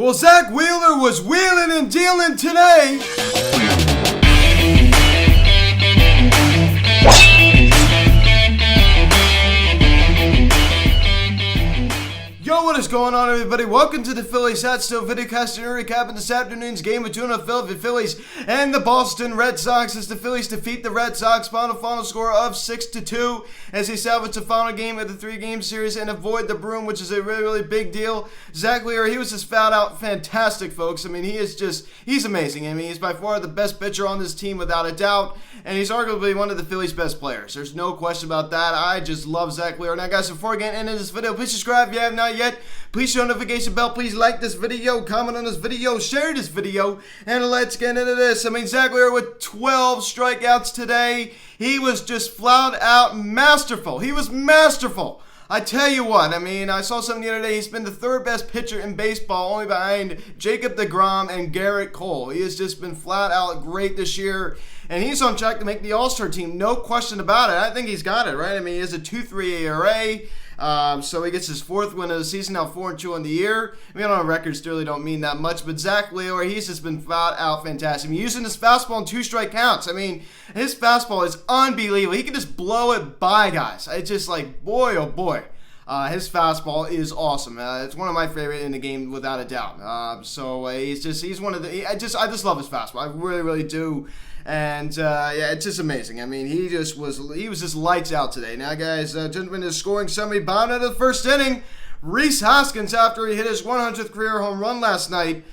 Well, Zach Wheeler was wheeling and dealing today. Yo, what is going on, everybody? Welcome to the Phillies Hot Stove Videocast and recapping this afternoon's game between the Philadelphia Phillies and the Boston Red Sox as the Phillies defeat the Red Sox final score of 6-2 as they salvage the final game of the three-game series and avoid the broom, which is a really big deal. Zach Wheeler, he was just fouled out fantastic, folks. I mean, he's amazing. I mean, he's by far the best pitcher on this team without a doubt, and he's arguably one of the Phillies' best players. There's no question about that. I just love Zach Wheeler. Now, guys, before I get into this video, please subscribe if you have not yet. Please show notification bell. Please like this video, comment on this video, share this video, and let's get into this. I mean, Zach Wheeler with 12 strikeouts today. He was just flat out masterful. He was masterful. I tell you what, I mean, I saw something the other day. He's been the third best pitcher in baseball, only behind Jacob deGrom and Garrett Cole. He has just been flat out great this year, and he's on track to make the All-Star team, no question about it. I think he's got it, right? I mean, he has a 2.3 ERA. So he gets his fourth win of the season, now 4-2 on the year. I mean, on records really don't mean that much, but Zach Wheeler, he's just been flat out fantastic. I mean, using his fastball in 2-strike counts. I mean, his fastball is unbelievable. He can just blow it by guys. It's just like, boy, oh boy. His fastball is awesome. It's one of my favorite in the game without a doubt. He's one of the, I just love his fastball. I really, really do. And yeah, it's just amazing. I mean, he was just lights out today. Now, guys, gentlemen is scoring somebody bound out of the first inning. Rhys Hoskins, after he hit his 100th career home run last night,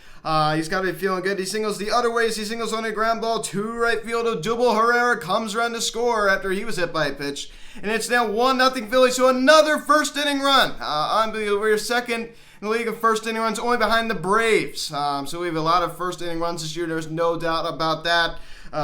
he's got to be feeling good. He singles the other ways. He singles on a ground ball to right field. Odubel Herrera comes around to score after he was hit by a pitch. And it's now 1-0 Phillies, so another first inning run. Unbelievable. We're second in the league of first inning runs, only behind the Braves. So we have a lot of first inning runs this year. There's no doubt about that.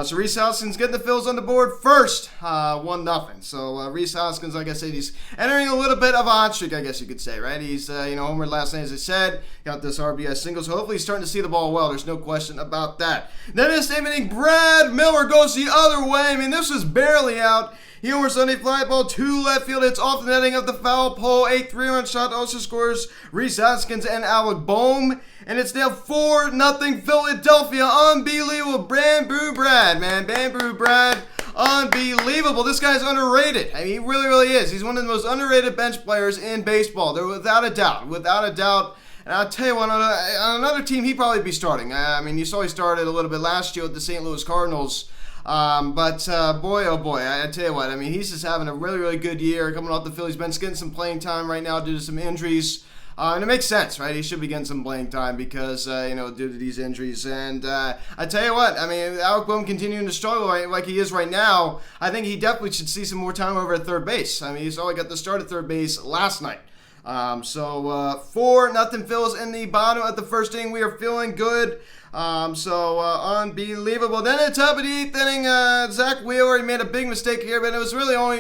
So Rhys Hoskins getting the Phils on the board first, 1-0. So Rhys Hoskins, like I said, he's entering a little bit of a hot streak, I guess you could say, right? He's, homered last night, as I said, got this RBI single, so hopefully he's starting to see the ball well. There's no question about that. Then in the same inning, Brad Miller goes the other way. I mean, this was barely out. He homers Sunday fly ball to left field. It's off the netting of the foul pole. A 3-run shot also scores Rhys Hoskins and Alec Boehm. And it's now 4-0 Philadelphia. Unbelievable. Bamboo Brad, man. Bamboo Brad. Unbelievable. This guy's underrated. I mean, he really, really is. He's one of the most underrated bench players in baseball. There, without a doubt. Without a doubt. And I'll tell you what, on another team, he'd probably be starting. I mean, you saw he started a little bit last year with the St. Louis Cardinals. Boy, oh boy, I tell you what, I mean, he's just having a really, really good year coming off the Phillies bench, getting some playing time right now due to some injuries. And it makes sense, right? He should be getting some playing time because, due to these injuries. And I tell you what, I mean, Alec Boehm continuing to struggle like he is right now, I think he definitely should see some more time over at third base. I mean, he's only got the start at third base last night. 4-0 Phils in the bottom of the first inning. We are feeling good. Unbelievable. Then at the top of the eighth inning, Zach Wheeler, he made a big mistake here, but it was really only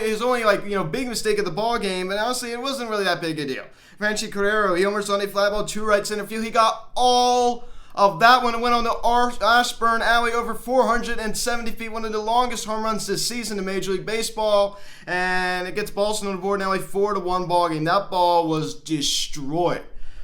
big mistake of the ball game. But honestly, it wasn't really that big a deal. Franchi Carrero, he homers on a fly ball to right center field. He got all of that one. It went on the Ashburn Alley over 470 feet, one of the longest home runs this season in Major League Baseball, and it gets Boston on the board now, a 4-1 ball game. That ball was destroyed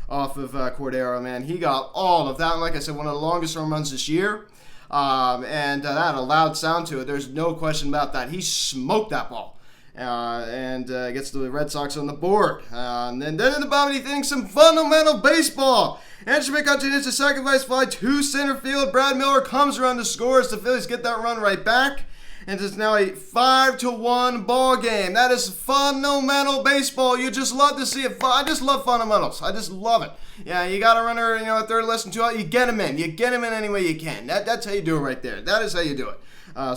off of Cordero, man. He got all of that, and like I said, one of the longest home runs this year, and that had a loud sound to it. There's no question about that. He smoked that ball. Gets the Red Sox on the board. And then in the bottom, he's hitting some fundamental baseball. Andrew McCutcheon hits a sacrifice fly to center field. Brad Miller comes around to score as the Phillies get that run right back. And it's now a 5-1 ball game. That is fundamental baseball. You just love to see it. I just love fundamentals. I just love it. Yeah, you got a runner, at third, less than 2 out. You get him in. You get him in any way you can. That's how you do it right there. That is how you do it.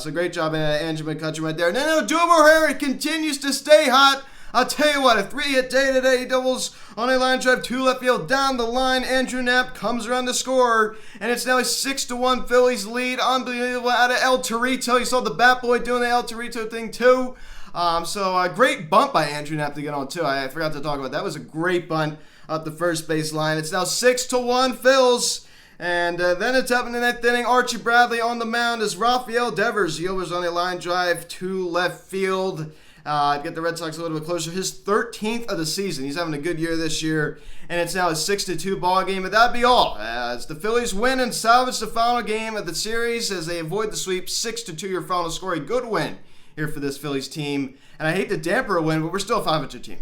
So great job, Andrew McCutcheon right there. And then Odubel Herrera continues to stay hot. I'll tell you what, a 3-hit day today. He doubles on a line drive to left field down the line. Andrew Knapp comes around to score, and it's now a 6-1 Phillies lead. Unbelievable out of El Torito. You saw the Bat Boy doing the El Torito thing too. A great bunt by Andrew Knapp to get on too. I forgot to talk about that. That was a great bunt up the first base line. It's now 6-1 Phils. And then it's up in the ninth inning. Archie Bradley on the mound as Rafael Devers. He overs on a line drive to left field. get the Red Sox a little bit closer. His 13th of the season. He's having a good year this year, and it's now a 6-2 ball game. But that'd be all. As the Phillies win and salvage the final game of the series as they avoid the sweep, 6-2 your final score. A good win here for this Phillies team. And I hate to damper a win, but we're still a 500 team.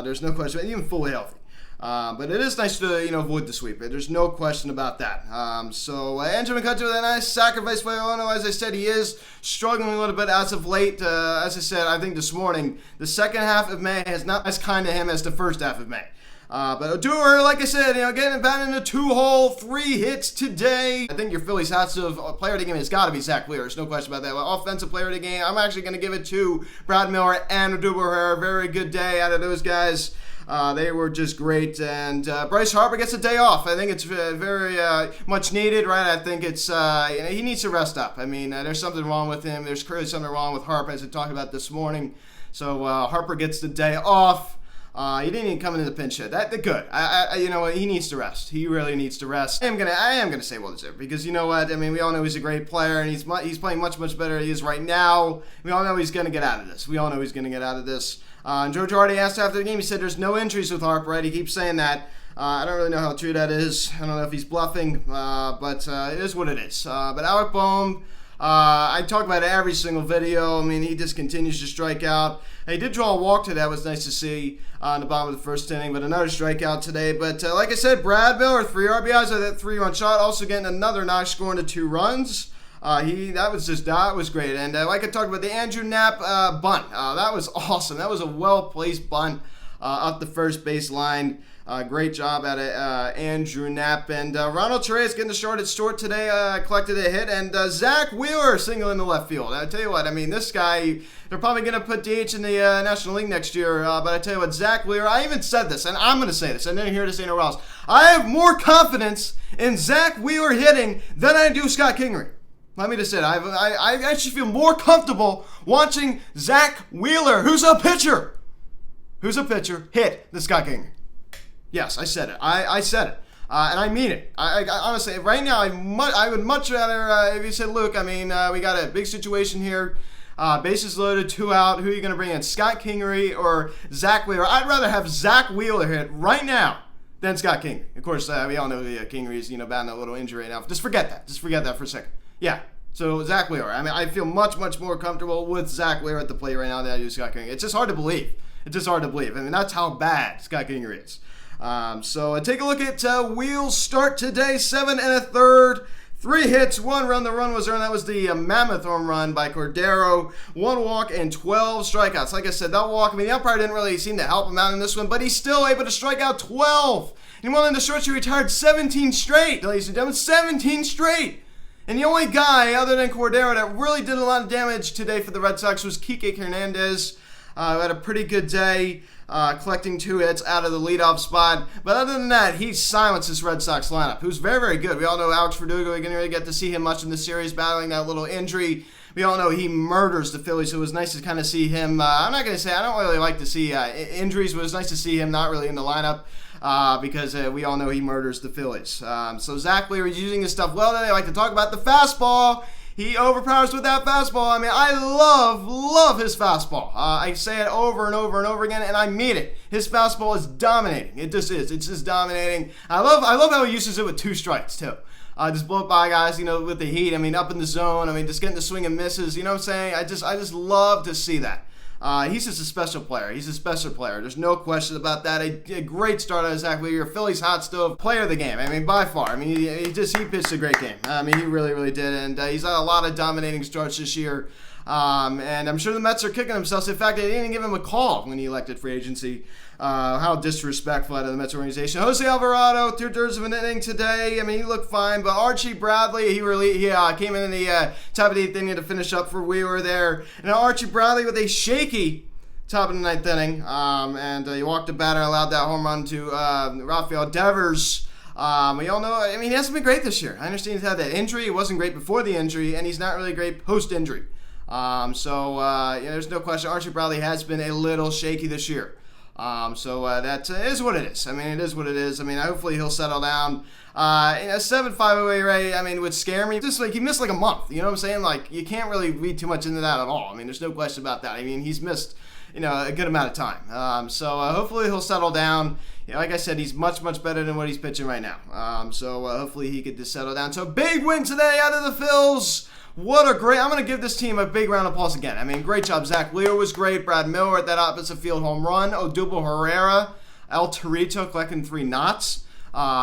There's no question, even fully healthy. But it is nice to, avoid the sweep. There's no question about that. Andrew McCutcheon with a nice sacrifice for Illinois. As I said, he is struggling a little bit as of late. As I said, I think this morning, the second half of May is not as kind to him as the first half of May. But Odor, like I said, getting batting in a 2-hole, 3 hits today. I think your Phillies offensive player of the game has got to be Zach Wheeler. There's no question about that. Well, offensive player of the game, I'm actually going to give it to Brad Miller and Odor. Very good day out of those guys. They were just great, and Bryce Harper gets a day off. I think it's very much needed, right? I think it's he needs to rest up. I mean, there's something wrong with him. There's clearly something wrong with Harper, as I talked about this morning. So Harper gets the day off. He didn't even come into the pinch hit. That's good. You know what? He needs to rest. He really needs to rest. I am gonna say well deserved, because you know what? I mean, we all know he's a great player, and he's playing much better than he is right now. We all know he's gonna get out of this. And Joe Girardi asked after the game, he said there's no injuries with Harper, right? He keeps saying that. I don't really know how true that is. I don't know if he's bluffing, but it is what it is. But Alec Bohm, I talk about it every single video. I mean, he just continues to strike out. He did draw a walk today. That was nice to see in the bottom of the first inning, but another strikeout today. But like I said, Brad Miller, 3 RBIs on that 3-run shot, also getting another knock, scoring to 2 runs. That was great. And like I talked about, the Andrew Knapp bunt, that was awesome. That was a well-placed bunt up the first base line. Great job out of Andrew Knapp. And Ronald Torres getting the short today, collected a hit. And Zach Wheeler single in the left field. I tell you what, I mean, this guy, they're probably going to put DH in the National League next year. But I tell you what, Zach Wheeler, I even said this, and I'm going to say this. I didn't hear this anywhere else. I have more confidence in Zach Wheeler hitting than I do Scott Kingery. Let me just say it. I actually feel more comfortable watching Zach Wheeler, who's a pitcher, hit than Scott Kingery. Yes, I said it. I said it. And I mean it. I honestly, right now, I would much rather, if you said, Luke, I mean, we got a big situation here. Bases loaded, 2 out. Who are you going to bring in, Scott Kingery or Zach Wheeler? I'd rather have Zach Wheeler hit right now than Scott Kingery. Of course, we all know Kingery is, battling a little injury right now. Just forget that for a second. Yeah. So Zach Wheeler. I mean, I feel much more comfortable with Zach Wheeler at the plate right now than I do Scott Kingery. It's just hard to believe. I mean, that's how bad Scott Kingery is. So take a look at Wheel's start today. 7 1/3, 3 hits, 1 run. The run was earned. That was the mammoth home run by Cordero. 1 walk and 12 strikeouts. Like I said, that walk, I mean, the umpire didn't really seem to help him out in this one, but he's still able to strike out 12. And while in the stretch, he retired 17 straight, ladies and gentlemen. 17 straight. And the only guy, other than Cordero, that really did a lot of damage today for the Red Sox was Kike Hernandez. Who had a pretty good day, collecting 2 hits out of the leadoff spot. But other than that, he silenced this Red Sox lineup, who's very good. We all know Alex Verdugo. We didn't really get to see him much in the series, battling that little injury. We all know he murders the Phillies, so it was nice to kind of see him. I'm not going to say I don't really like to see injuries, but it was nice to see him not really in the lineup. Because we all know he murders the Phillies. So Zach Wheeler is using his stuff well today. I like to talk about the fastball. He overpowers with that fastball. I mean, I love his fastball. I say it over and over again, and I mean it. His fastball is dominating. It just is. It's just dominating. I love how he uses it with 2 strikes too. Just blow it by guys, with the heat. I mean, up in the zone. I mean, just getting the swing and misses. You know what I'm saying? I just love to see that. He's just a special player. There's no question about that. A great start out of Zach Wheeler, Phillies hot stove player of the game. I mean, by far. I mean, he pitched a great game. I mean, he really did. And he's had a lot of dominating starts this year. And I'm sure the Mets are kicking themselves. In fact, they didn't even give him a call when he elected free agency. How disrespectful out of the Mets organization. Jose Alvarado, 2/3 of an inning today. I mean, he looked fine, but Archie Bradley, he came in the top of the 8th inning to finish up for Wheeler there. And Archie Bradley with a shaky top of the 9th inning, and he walked the batter, allowed that home run to Rafael Devers. We all know, I mean, he hasn't been great this year. I understand he's had that injury. He wasn't great before the injury, and he's not really great post-injury. There's no question Archie Bradley has been a little shaky this year. That is what it is. I mean, it is what it is. I mean, hopefully he'll settle down. 7.5 away rate, I mean, would scare me. Just like he missed like a month. You know what I'm saying? Like, you can't really read too much into that at all. I mean, there's no question about that. I mean, he's missed a good amount of time. So hopefully he'll settle down. Like I said, he's much better than what he's pitching right now. So hopefully he could just settle down. So big win today out of the Phils. What a great, I'm going to give this team a big round of applause again. I mean, great job. Zach Lear was great. Brad Miller at that opposite field home run. Odubel Herrera, El Torito collecting 3 knots.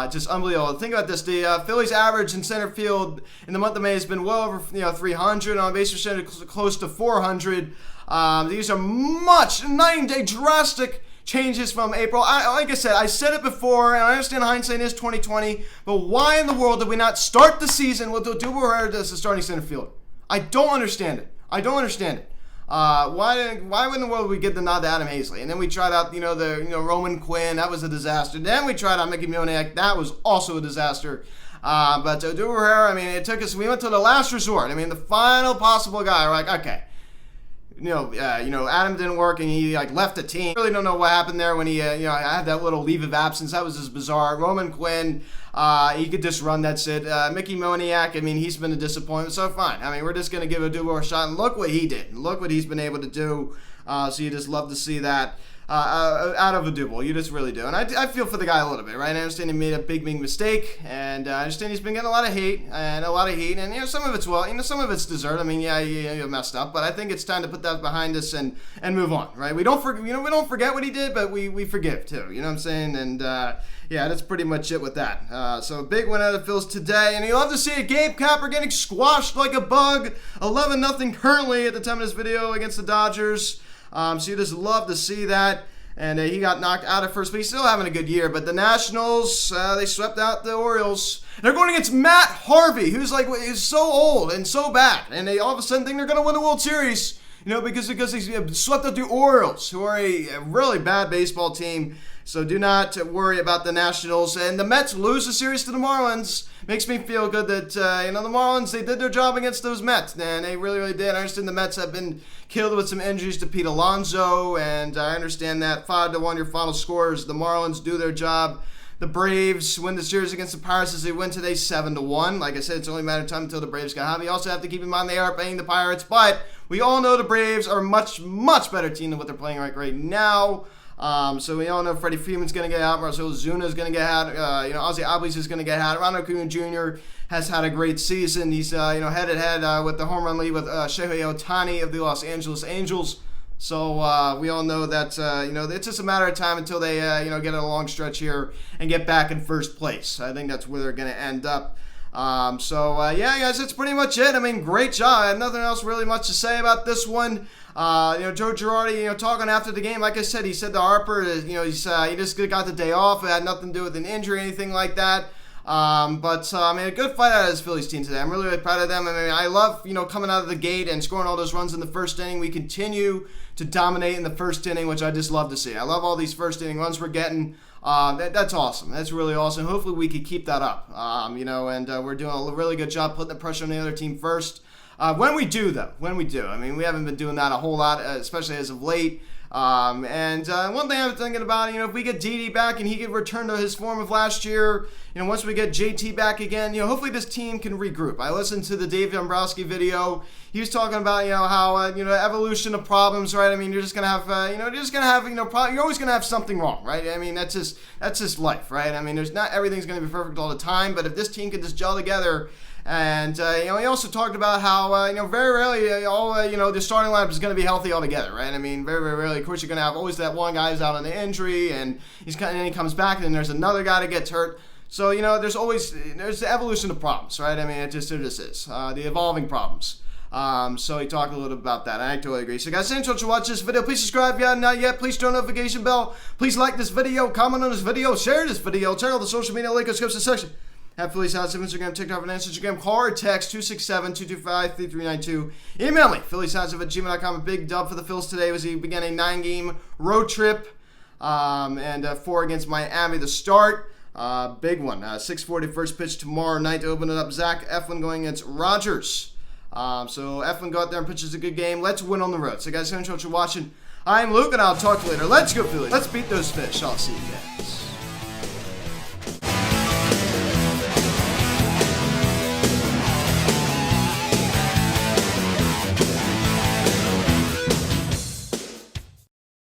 Just unbelievable. Think about this. The Phillies average in center field in the month of May has been well over 300. On base percentage close to 400. These are night and day drastic changes from April. Like I said, I said it before, and I understand hindsight is 2020, but why in the world did we not start the season with Odubel Herrera as the starting center fielder? I don't understand it. Why in the world would we get the nod to Adam Hazley? And then we tried out, Roman Quinn. That was a disaster. Then we tried out Mickey Moniak. That was also a disaster. But Odubel Herrera, I mean, it took us, we went to the last resort. I mean, the final possible guy. We're like, okay. Adam didn't work and he left the team. Really don't know what happened there when he, had that little leave of absence. That was just bizarre. Roman Quinn, he could just run. That's it. Mickey Moniak, I mean, he's been a disappointment. So fine. I mean, we're just gonna give Odubel a shot and look what he did. Look what he's been able to do. So you just love to see that. Out of Odubel, you just really do, and I feel for the guy a little bit, right? I understand he made a big mistake, and I understand he's been getting a lot of hate, and some of it's some of it's deserved. I mean, you messed up, but I think it's time to put that behind us and move on, right? We don't forget what he did, but we forgive too. You know what I'm saying? And that's pretty much it with that. So a big win out of the Phils today, and you love to see it. Gabe Kapler getting squashed like a bug, 11-0 currently at the time of this video against the Dodgers. So you just love to see that. And he got knocked out at first, but he's still having a good year. But the Nationals, they swept out the Orioles. They're going against Matt Harvey, who's is so old and so bad. And they all of a sudden think they're going to win the World Series, because he swept out the Orioles, who are a really bad baseball team. So do not worry about the Nationals. And the Mets lose the series to the Marlins. Makes me feel good that, the Marlins, they did their job against those Mets. And they really, really did. I understand the Mets have been killed with some injuries to Pete Alonso. And I understand that 5-1 your final scores. The Marlins do their job. The Braves win the series against the Pirates as they win today 7-1. Like I said, it's only a matter of time until the Braves got hot. You also have to keep in mind they are playing the Pirates. But we all know the Braves are a much better team than what they're playing right now. So we all know Freddie Freeman's going to get out. Marcell Ozuna's going to get out. Ozzie Albies is going to get out. Ronald Acuna Jr. has had a great season. He's, head-to-head with the home run lead with Shohei Ohtani of the Los Angeles Angels. So we all know that, it's just a matter of time until they, get a long stretch here and get back in first place. I think that's where they're going to end up. Guys, that's pretty much it. I mean, great job. I have nothing else really much to say about this one. Joe Girardi, talking after the game, like I said, he said to Harper, he just got the day off. It had nothing to do with an injury or anything like that. A good fight out of this Phillies team today. I'm really, really proud of them. I mean, I love, coming out of the gate and scoring all those runs in the first inning. We continue to dominate in the first inning, which I just love to see. I love all these first inning runs we're getting. That's awesome. That's really awesome. Hopefully we could keep that up. We're doing a really good job putting the pressure on the other team first. When we do, I mean, we haven't been doing that a whole lot, especially as of late. One thing I'm thinking about, if we get Didi back and he could return to his form of last year, once we get JT back again, hopefully this team can regroup. I listened to the Dave Dombrowski video. He was talking about, how, evolution of problems, right? I mean, you're just going to have, you're always going to have something wrong, right? I mean, that's just life, right? I mean, not everything's going to be perfect all the time, but if this team could just gel together. And, he also talked about how, very rarely, the starting lineup is going to be healthy altogether, right? I mean, very, very rarely. Of course, you're going to have always that one guy who's out on the injury, and he comes back, and then there's another guy that gets hurt. So, there's the evolution of problems, right? I mean, there just is. The evolving problems. So he talked a little bit about that. I totally agree. So guys, thanks so much for watching this video. Please subscribe if you haven't yet. Please turn on the notification bell. Please like this video, comment on this video, share this video, check out the social media link in the description section. At Phillies House of Instagram, TikTok, and Instagram. Call or text 267-225-3392. Email me, phillieshouse@gmail.com. A big dub for the Phils today as he began a 9-game road trip. 4 against Miami to start. Big one. 6:40 first pitch tomorrow night to open it up. Zach Eflin going against Rogers. So Eflin go out there and pitches a good game. Let's win on the road. So guys, thanks so much for watching. I'm Luke, and I'll talk to you later. Let's go Phillies. Let's beat those fish. I'll see you again.